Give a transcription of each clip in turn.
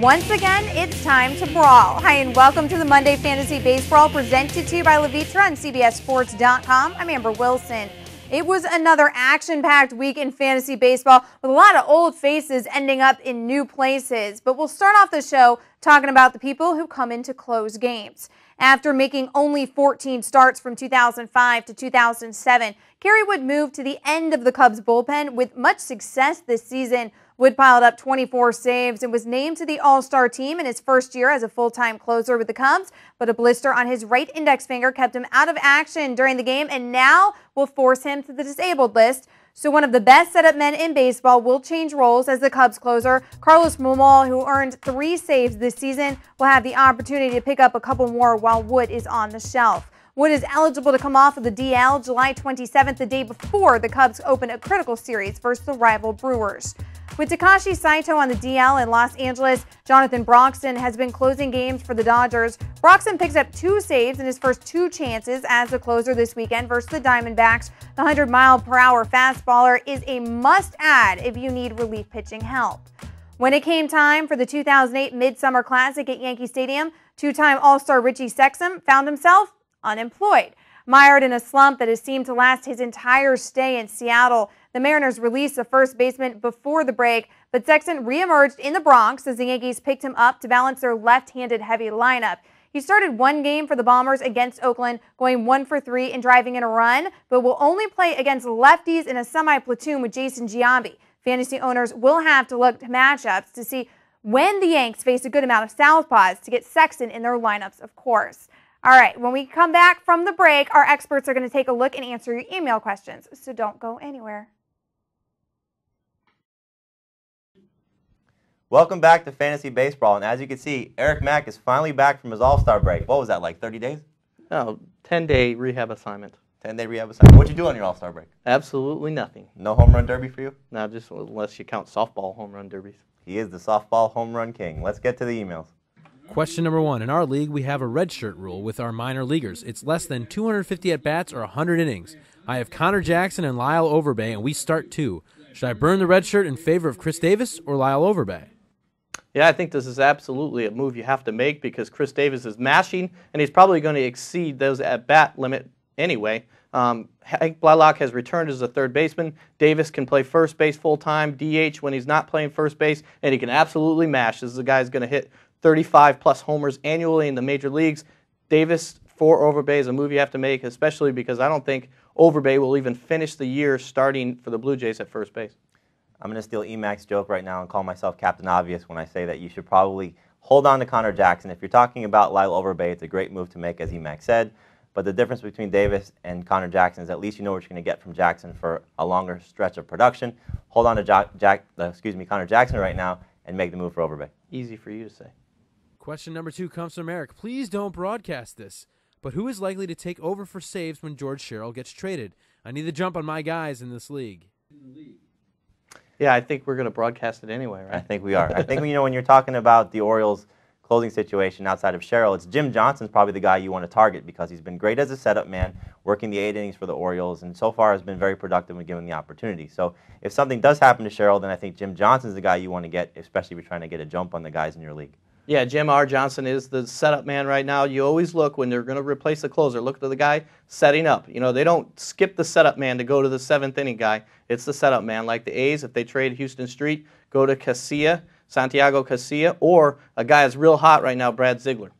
Once again, it's time to brawl. Hi, and welcome to the Monday Fantasy Basebrawl presented to you by Levitra and CBSSports.com. I'm Amber Wilson. It was another action-packed week in fantasy baseball with a lot of old faces ending up in new places. But we'll start off the show talking about the people who come in to close games. After making only 14 starts from 2005 to 2007, Kerry Wood moved to the end of the Cubs bullpen with much success this season. Wood piled up 24 saves and was named to the All-Star team in his first year as a full-time closer with the Cubs, but a blister on his right index finger kept him out of action during the game and now will force him to the disabled list. So one of the best setup men in baseball will change roles as the Cubs closer. Carlos Marmol, who earned 3 saves this season, will have the opportunity to pick up a couple more while Wood is on the shelf. Wood is eligible to come off of the DL July 27th, the day before the Cubs open a critical series versus the rival Brewers. With Takashi Saito on the DL in Los Angeles, Jonathan Broxton has been closing games for the Dodgers. Broxton picks up 2 saves in his first 2 chances as the closer this weekend versus the Diamondbacks. The 100-mile-per-hour fastballer is a must-add if you need relief pitching help. When it came time for the 2008 Midsummer Classic at Yankee Stadium, 2-time All-Star Richie Sexson found himself unemployed. Mired in a slump that has seemed to last his entire stay in Seattle, the Mariners released the first baseman before the break, but Sexson reemerged in the Bronx as the Yankees picked him up to balance their left-handed heavy lineup. He started 1 game for the Bombers against Oakland, going 1 for 3 and driving in a run, but will only play against lefties in a semi-platoon with Jason Giambi. Fantasy owners will have to look to matchups to see when the Yanks face a good amount of southpaws to get Sexson in their lineups, of course. All right, when we come back from the break, our experts are going to take a look and answer your email questions, so don't go anywhere. Welcome back to Fantasy Baseball, and as you can see, Eric Mack is finally back from his All-Star break. What was that, like 30 days? Oh, 10-day rehab assignment. 10-day rehab assignment. What'd you do on your All-Star break? Absolutely nothing. No home run derby for you? No, just unless you count softball home run derbies. He is the softball home run king. Let's get to the emails. Question number 1. In our league, we have a redshirt rule with our minor leaguers. It's less than 250 at-bats or 100 innings. I have Connor Jackson and Lyle Overbay, and we start 2. Should I burn the red shirt in favor of Chris Davis or Lyle Overbay? Yeah, I think this is absolutely a move you have to make because Chris Davis is mashing, and he's probably going to exceed those at-bat limit anyway. Hank Blalock has returned as a third baseman. Davis can play first base full-time, DH when he's not playing first base, and he can absolutely mash. This is a guy who's going to hit 35-plus homers annually in the major leagues. Davis for Overbay is a move you have to make, especially because I don't think Overbay will even finish the year starting for the Blue Jays at first base. I'm going to steal Emac's joke right now and call myself Captain Obvious when I say that you should probably hold on to Connor Jackson. If you're talking about Lyle Overbay, it's a great move to make, as Emac said. But the difference between Davis and Connor Jackson is at least you know what you're going to get from Jackson for a longer stretch of production. Hold on to Connor Jackson right now and make the move for Overbay. Easy for you to say. Question number 2 comes from Eric. Please don't broadcast this, but who is likely to take over for saves when George Sherrill gets traded? I need to jump on my guys in this league. Yeah, I think we're going to broadcast it anyway, right? I think we are. I think when you're talking about the Orioles' closing situation outside of Sherrill, it's Jim Johnson's probably the guy you want to target because he's been great as a setup man, working the 8 innings for the Orioles, and so far has been very productive when given the opportunity. So if something does happen to Sherrill, then I think Jim Johnson's the guy you want to get, especially if you're trying to get a jump on the guys in your league. Yeah, Jim R. Johnson is the setup man right now. You always look when they're going to replace the closer. Look to the guy setting up. You know, they don't skip the setup man to go to the 7th inning guy. It's the setup man. Like the A's, if they trade Houston Street, go to Casilla, Santiago Casilla, or a guy that's real hot right now, Brad Ziegler.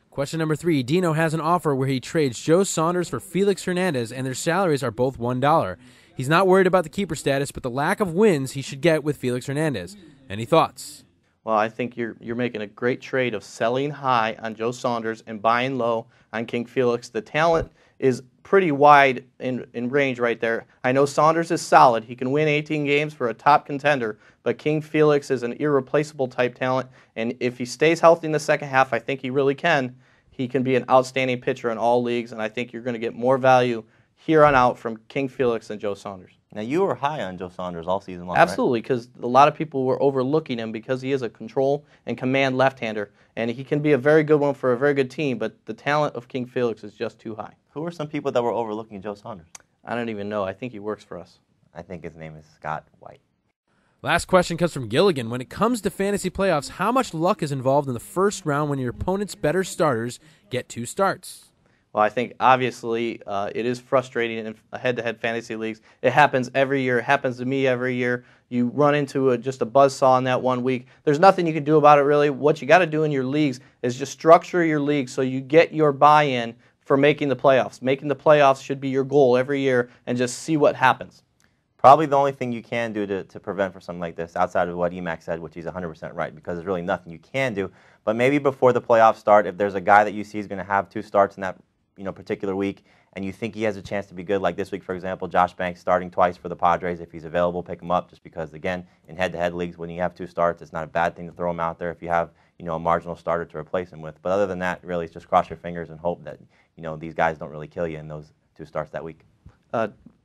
Question number 3. Dino has an offer where he trades Joe Saunders for Felix Hernandez, and their salaries are both $1. He's not worried about the keeper status, but the lack of wins he should get with Felix Hernandez. Any thoughts? Well, I think you're making a great trade of selling high on Joe Saunders and buying low on King Felix. The talent is pretty wide in range right there. I know Saunders is solid. He can win 18 games for a top contender, but King Felix is an irreplaceable type talent, and if he stays healthy in the second half, I think he really can. He can be an outstanding pitcher in all leagues, and I think you're going to get more value here on out from King Felix than Joe Saunders. Now, you were high on Joe Saunders all season long, Absolutely, because a lot of people were overlooking him because he is a control and command left-hander, and he can be a very good one for a very good team, but the talent of King Felix is just too high. Who are some people that were overlooking Joe Saunders? I don't even know. I think he works for us. I think his name is Scott White. Last question comes from Gilligan. When it comes to fantasy playoffs, how much luck is involved in the first round when your opponent's better starters get 2 starts? Well, I think obviously it is frustrating in head-to-head fantasy leagues. It happens every year. It happens to me every year. You run into just a buzzsaw in that one week. There's nothing you can do about it, really. What you got to do in your leagues is just structure your league so you get your buy-in for making the playoffs. Making the playoffs should be your goal every year, and just see what happens. Probably the only thing you can do to prevent for something like this, outside of what Emac said, which he's 100% right, because there's really nothing you can do. But maybe before the playoffs start, if there's a guy that you see is going to have 2 starts in that particular week, and you think he has a chance to be good, like this week, for example, Josh Banks starting twice for the Padres. If he's available, pick him up, just because, again, in head-to-head leagues, when you have 2 starts, it's not a bad thing to throw him out there if you have a marginal starter to replace him with. But other than that, really, it's just cross your fingers and hope that these guys don't really kill you in those 2 starts that week.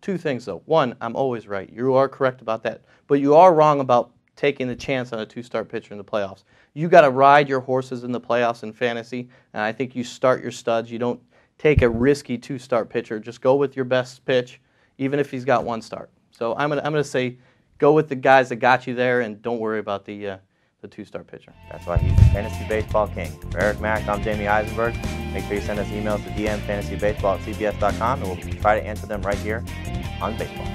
2 things, though. One, I'm always right. You are correct about that. But you are wrong about taking the chance on a 2-start pitcher in the playoffs. You got to ride your horses in the playoffs in fantasy, and I think you start your studs. You don't take a risky 2-start pitcher. Just go with your best pitch, even if he's got 1 start. So I'm gonna say go with the guys that got you there, and don't worry about the 2-start pitcher. That's why he's the Fantasy Baseball King. For Eric Mack, I'm Jamie Eisenberg. Make sure you send us emails to dmfantasybaseball@cbs.com, and we'll try to answer them right here on Baseball.